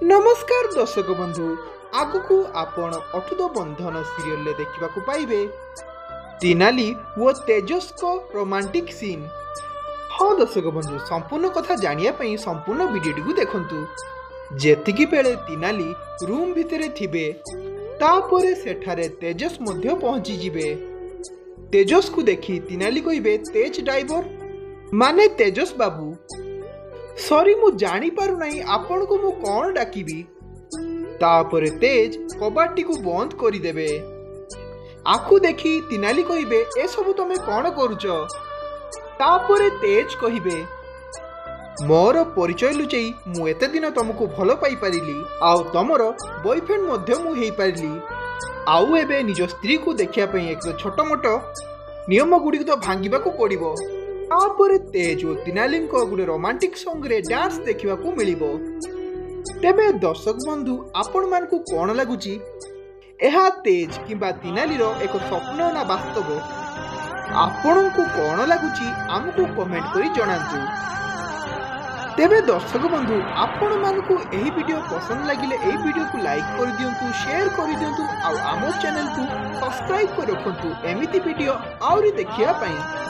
नमस्कार दर्शक बंधु आगु आपण अटूट बंधन सीरियल देखा पाइबे तेनाली वो तेजस को रोमांटिक सीन। हाँ दर्शक बंधु संपूर्ण कथा जानिया संपूर्ण वीडियो को देखंतु। जेतिकी बेले तेनाली रूम भितरे थिबे तापरे सेठारे तेजस मध्य पहुंची जिबे। तेजस को देखी तेनाली कहिबे तेज ड्राइवर माने तेजस बाबू सॉरी मु जानी पारु नहीं आपण को मु कौन डाकिबी। तापरे तेज कबाटी को बंद करी देबे। आखु देखी तेनाली कहिबे ए सब तमे कौन करूच। तापरे तेज कहिबे मोर परिचय लुचेई मु एते दिन तुमको भलो पाई पारिली आउ तमर बॉयफ्रेंड मध्य मु हेई पारिली आउ एबे निज स्त्री को देखिया पई एक छोट मोट नियम गुडी तो भांगिबा को पड़िबो। तापरे तेज और तेनाली गोटे रोमांटिक सॉन्ग रे डांस देखा मिलिबो। तेबे दर्शक बंधु आपण मानकु कोन लागुची एहा तेज किंबा तेनाली रो एक स्वप्न ना वास्तव आपणकु कोन लागुची हमकु कमेंट करी जणांतु। तेबे दर्शक बंधु आपण मानकु एही वीडियो पसंद लागिले एही वीडियो को लाइक कर दियंतु शेयर कर दियंतु आ आमो चैनल को सब्सक्राइब कर रखंतु एमिति वीडियो आउरी देखिया पई।